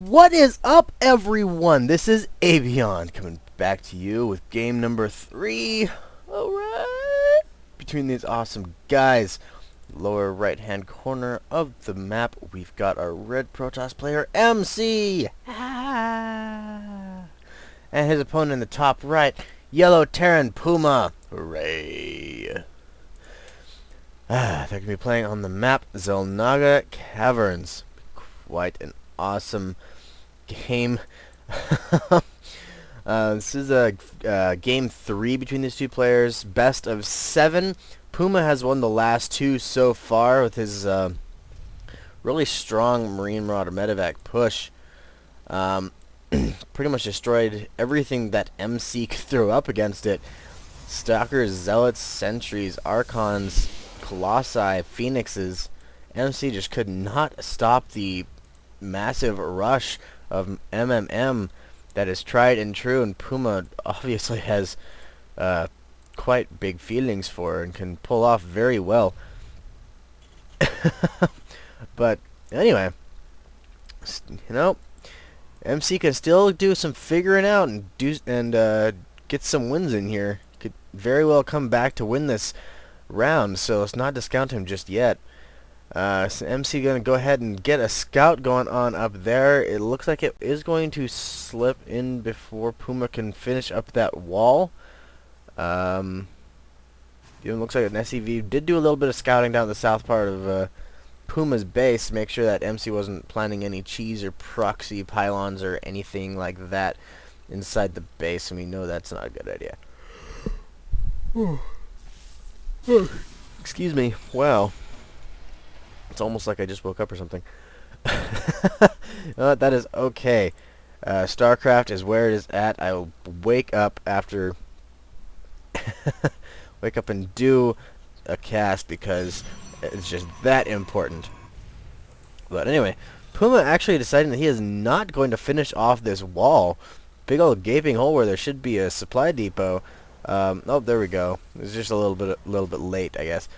What is up, everyone? This is Avion coming back to you with game number 3. Alright. Between these awesome guys, lower right hand corner of the map, we've got our red Protoss player MC. And his opponent in the top right, yellow Terran PuMa. Hooray. They're going to be playing on the map Zelnaga Caverns. Quite an awesome game. This is a game 3 between these two players. Best of 7. PuMa has won the last 2 so far with his really strong Marine Marauder medevac push. Pretty much destroyed everything that MC could throw up against it. Stalkers, Zealots, Sentries, Archons, Colossi, Phoenixes. MC just could not stop the massive rush of MMM that is tried and true, and PuMa obviously has quite big feelings for and can pull off very well. But anyway, MC can still do some figuring out and get some wins in here. Could very well come back to win this round, so let's not discount him just yet. So MC gonna go ahead and get a scout going on up there. It looks like it is going to slip in before PuMa can finish up that wall. Even looks like an SCV did do a little bit of scouting down the south part of PuMa's base to make sure that MC wasn't planning any cheese or proxy pylons or anything like that inside the base, and we know that's not a good idea. Excuse me. Wow. It's almost like I just woke up or something. That is okay. StarCraft is where it is at. I will wake up after... wake up and do a cast because it's just that important. But anyway, PuMa actually deciding that he is not going to finish off this wall. Big old gaping hole where there should be a supply depot. Oh, there we go. It's just a little bit late, I guess.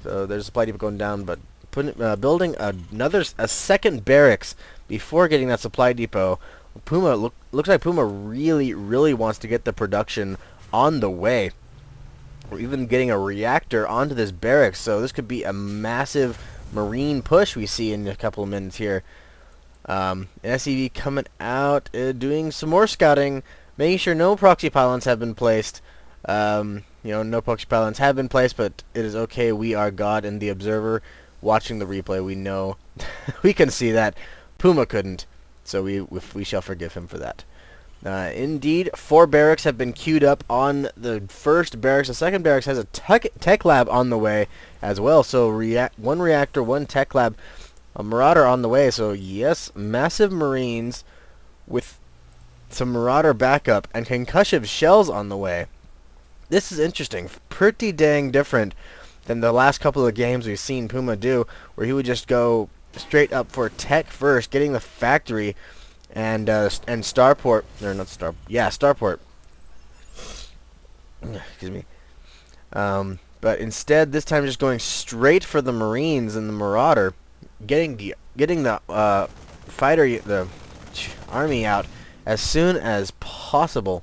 So there's a supply depot going down, but building a second barracks before getting that supply depot. PuMa looks like PuMa really wants to get the production on the way. We're even getting a reactor onto this barracks, so this could be a massive marine push we see in a couple of minutes here. An SCV coming out, doing some more scouting, making sure no proxy pylons have been placed. No proxy pylons have been placed, but it is okay. We are God and the observer. Watching the replay, we know we can see that PuMa couldn't, so we shall forgive him for that. Indeed, 4 barracks have been queued up on the first barracks. The second barracks has a tech lab on the way as well. So one reactor, 1 tech lab, a Marauder on the way. So yes, massive Marines with some Marauder backup and concussive shells on the way. This is interesting. Pretty dang different than the last couple of games we've seen PuMa do, where he would just go straight up for tech first, getting the factory and starport, or not star, yeah, starport. Excuse me. But instead, this time just going straight for the Marines and the Marauder, getting the fighter, the army out as soon as possible.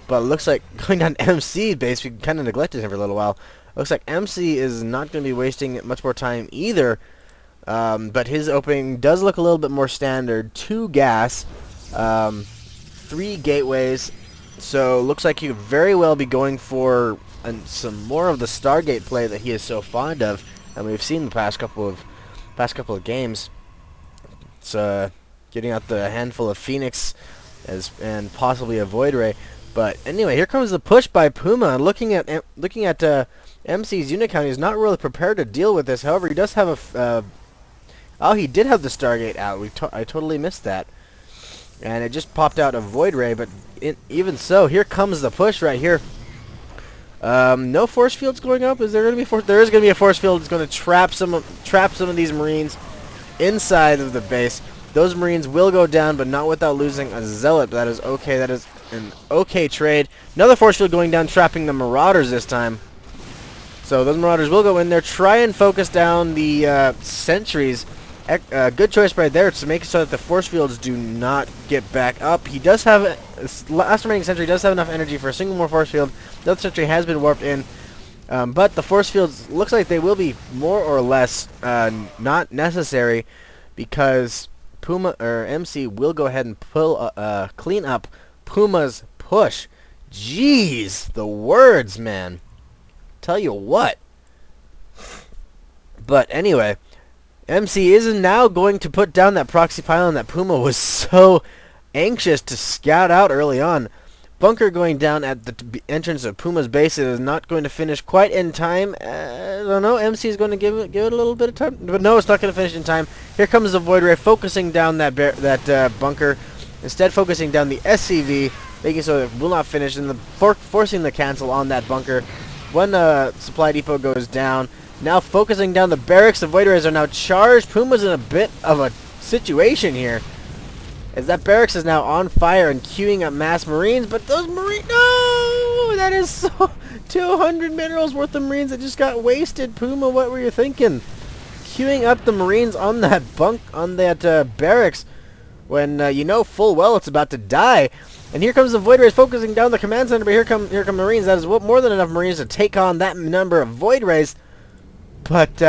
But it looks like going down MC base, we kind of neglected him for a little while. Looks like MC is not going to be wasting much more time either. But his opening does look a little bit more standard. 2 gas, 3 gateways. So looks like he could very well be going for some more of the Stargate play that he is so fond of, and we've seen the past couple of games. It's getting out the handful of Phoenix and possibly a Void Ray. But anyway, here comes the push by PuMa. Looking at MC's unit count, he's not really prepared to deal with this. However, he does have he did have the Stargate out. I totally missed that, and it just popped out a Void Ray. But even so, here comes the push right here. No force fields going up. Is there going to be There is going to be a force field. It's going to trap some of these Marines inside of the base. Those Marines will go down, but not without losing a Zealot. That is okay. That is an okay trade. Another force field going down, trapping the Marauders this time. So those Marauders will go in there, try and focus down the sentries Good choice right there to make it so that the force fields do not get back up. He does have, last remaining sentry does have enough energy for a single more force field. The other sentry has been warped in, but the force fields looks like they will be more or less not necessary, because PuMa or MC will go ahead and clean up PuMa's push. Jeez, the words, man. Tell you what. But anyway, MC is now going to put down that proxy pylon that PuMa was so anxious to scout out early on. Bunker going down at the entrance of PuMa's base. It is not going to finish quite in time. I don't know. MC is going to give it a little bit of time, but no, it's not going to finish in time. Here comes the Void Ray, focusing down that bunker. Instead, focusing down the SCV, making so it will not finish, and forcing the cancel on that bunker. One supply depot goes down. Now focusing down the barracks. The Void Rays are now charged. PuMa's in a bit of a situation here, as that barracks is now on fire and queuing up mass marines. But those marines, no! That is so 200 minerals worth of marines that just got wasted. PuMa, what were you thinking? Queuing up the marines on that barracks when you know full well it's about to die. And here comes the Void Rays focusing down the command center. But here come marines. That is more than enough marines to take on that number of Void Rays. But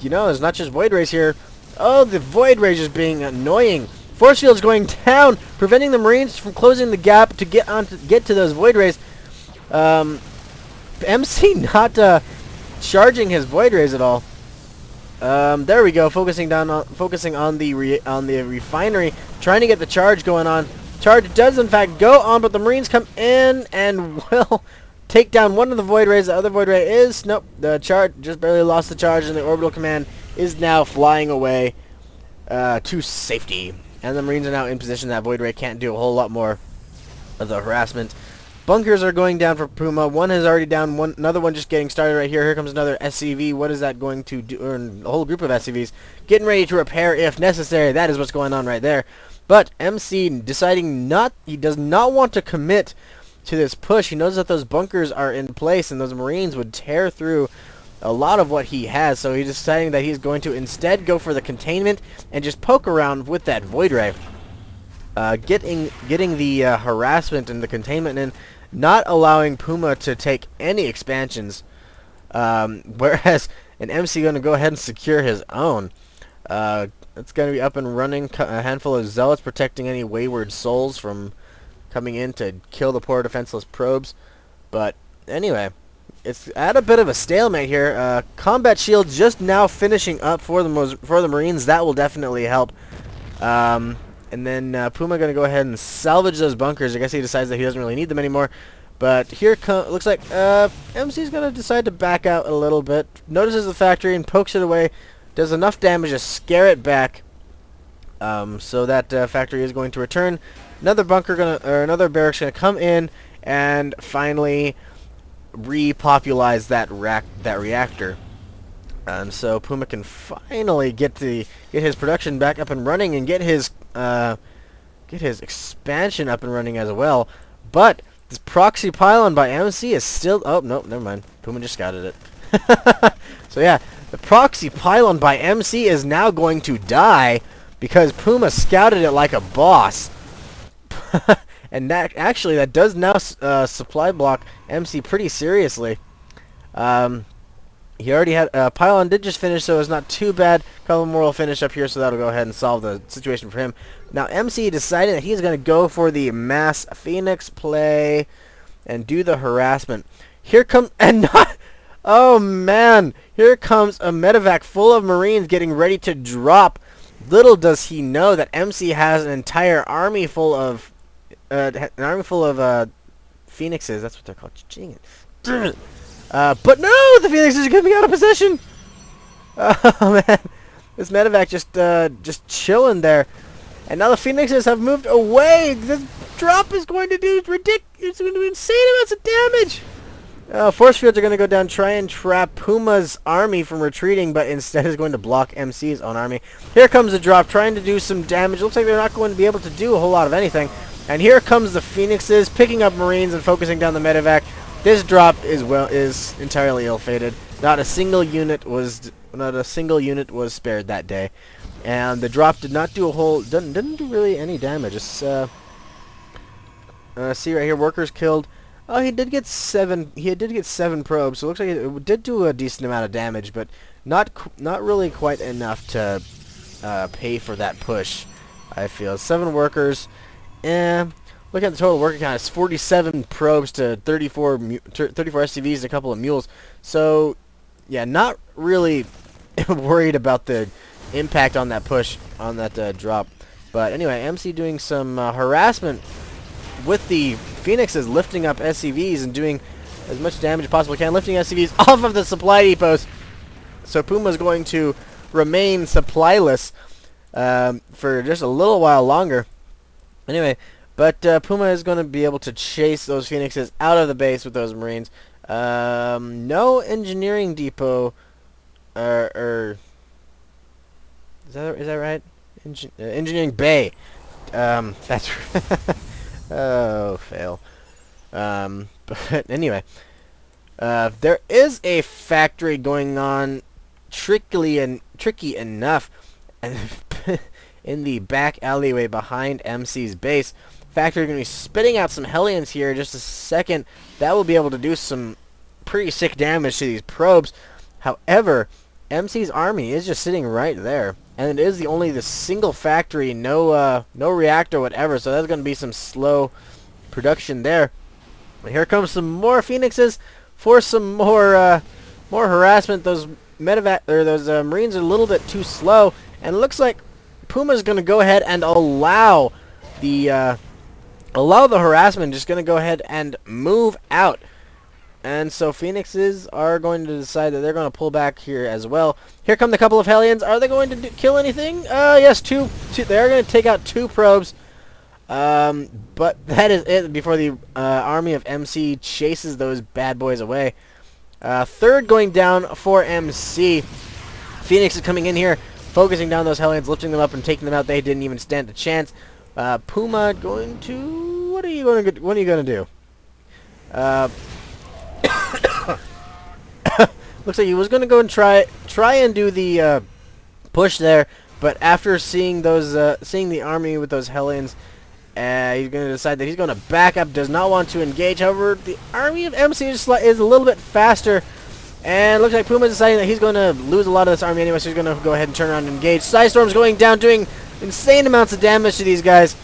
you know, there's not just Void Rays here. Oh, the Void Rays just being annoying. Force fields going down, preventing the marines from closing the gap to get to those Void Rays. MC not charging his Void Rays at all. There we go, focusing on the refinery, trying to get the charge going on. Charge does in fact go on, but the marines come in and will take down one of the Void Rays. The other Void Ray is nope. The charge just barely lost the charge, and the orbital command is now flying away to safety. And the marines are now in position. That Void Ray can't do a whole lot more of the harassment. Bunkers are going down for PuMa. One is already down. Another one just getting started right here. Here comes another SCV. What is that going to do? Or a whole group of SCVs getting ready to repair if necessary. That is what's going on right there. But MC deciding he does not want to commit to this push. He knows that those bunkers are in place and those marines would tear through a lot of what he has. So he's deciding that he's going to instead go for the containment and just poke around with that Void Ray. Getting the harassment and the containment in, not allowing PuMa to take any expansions, whereas an MC going to go ahead and secure his own. It's going to be up and running. A handful of zealots protecting any wayward souls from coming in to kill the poor defenseless probes. But anyway, it's at a bit of a stalemate here. Combat shield just now finishing up for the marines. That will definitely help. And then PuMa going to go ahead and salvage those bunkers. I guess he decides that he doesn't really need them anymore. But here looks like MC's going to decide to back out a little bit. Notices the factory and pokes it away. Does enough damage to scare it back. So that factory is going to return. Another another barracks going to come in and finally repopulize that reactor. So PuMa can finally get his production back up and running and get his expansion up and running as well. But this proxy pylon by MC is still... Oh, no, never mind. PuMa just scouted it. So yeah, the proxy pylon by MC is now going to die because PuMa scouted it like a boss. And that does now supply block MC pretty seriously. He already had pylon did just finish, so it's not too bad. Couple more will finish up here, so that'll go ahead and solve the situation for him. Now MC decided that he's going to go for the mass Phoenix play and do the harassment. Here comes oh man! Here comes a medevac full of marines getting ready to drop. Little does he know that MC has an entire army full of phoenixes. That's what they're called. But no, the phoenixes are coming out of position. Oh man, this medevac just chilling there, and now the phoenixes have moved away. This drop is going to do ridiculous. It's going to do insane amounts of damage. Force fields are going to go down, try and trap PuMa's army from retreating, but instead is going to block MC's own army. Here comes the drop, trying to do some damage. Looks like they're not going to be able to do a whole lot of anything. And here comes the phoenixes, picking up marines and focusing down the medevac. This drop is entirely ill-fated. Not a single unit was not a single unit was spared that day, and the drop did not do didn't do really any damage. It's see right here, workers killed. Oh, he did get 7. He did get 7 probes, so it looks like it did do a decent amount of damage, but not really quite enough to pay for that push. I feel 7 workers. Look at the total worker count. It's 47 probes to 34 SCVs and a couple of mules. So, yeah, not really worried about the impact on that push, on that drop. But anyway, MC doing some harassment with the Phoenixes, lifting up SCVs and doing as much damage as possible can, lifting SCVs off of the supply depots. So PuMa is going to remain supplyless for just a little while longer. Anyway, but PuMa is going to be able to chase those Phoenixes out of the base with those Marines. No engineering depot, is that right? Engineering bay. That's oh, fail. But anyway, there is a factory going on, tricky enough, and in the back alleyway behind MC's base. Factory going to be spitting out some Hellions here in just a second. That will be able to do some pretty sick damage to these probes. However, MC's army is just sitting right there, and it is only the single factory, no reactor, whatever. So there's going to be some slow production there. But here comes some more Phoenixes for some more harassment. Those Marines are a little bit too slow, and it looks like PuMa is going to go ahead and allow the harassment. Just going to go ahead and move out. And so Phoenixes are going to decide that they're going to pull back here as well. Here come the couple of Hellions. Are they going to kill anything? Yes, two. They're going to take out 2 probes. But that is it before the army of MC chases those bad boys away. Third going down for MC. Phoenix is coming in here, focusing down those Hellions, lifting them up and taking them out. They didn't even stand a chance. PuMa going to... What are you going to do? Looks like he was going to go and try and do the push there, but after seeing the army with those Hellions, he's going to decide that he's going to back up. Does not want to engage. However, the army of MC is a little bit faster, and looks like PuMa is deciding that he's going to lose a lot of this army anyway. So he's going to go ahead and turn around and engage. Psystorm's going down, doing insane amounts of damage to these guys.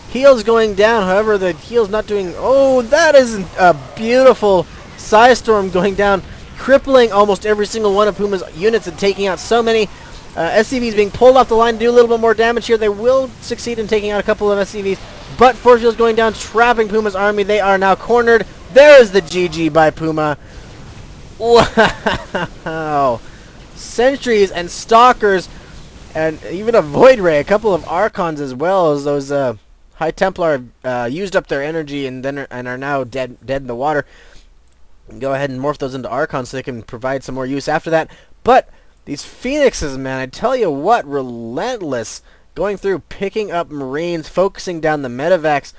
Heal's going down, however, the heal's not doing... Oh, that is a beautiful Psystorm going down, crippling almost every single one of PuMa's units and taking out so many. SCVs being pulled off the line to do a little bit more damage here. They will succeed in taking out a couple of SCVs, but force field's going down, trapping PuMa's army. They are now cornered. There is the GG by PuMa. Wow. Sentries and Stalkers, and even a Void Ray, a couple of Archons as well, as those... High Templar used up their energy and are now dead in the water. Go ahead and morph those into Archons so they can provide some more use after that. But these Phoenixes, man, I tell you what, relentless. Going through, picking up Marines, focusing down the medevacs.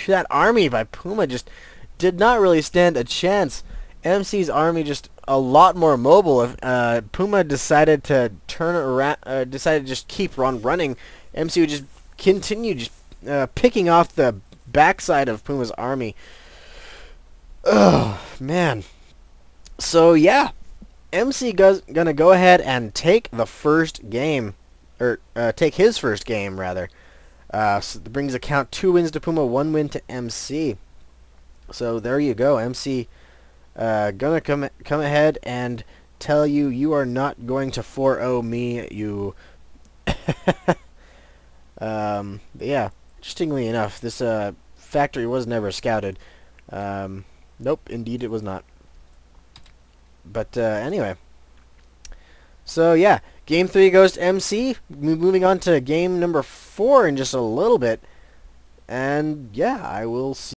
That army by PuMa just did not really stand a chance. MC's army just a lot more mobile. If PuMa decided to turn around, decided to just keep on running, MC would just continue just picking off the backside of PuMa's army. Oh, man. So, yeah. MC gonna go ahead and take the first game. Or, take his first game, rather. So that brings a count 2 wins to PuMa, 1 win to MC. So, there you go. MC gonna come ahead and tell you, you are not going to 4-0 me, you... yeah, interestingly enough, this factory was never scouted. Nope, indeed it was not. But anyway, so yeah, game 3 goes to MC. Moving on to game number 4 in just a little bit, and yeah, I will see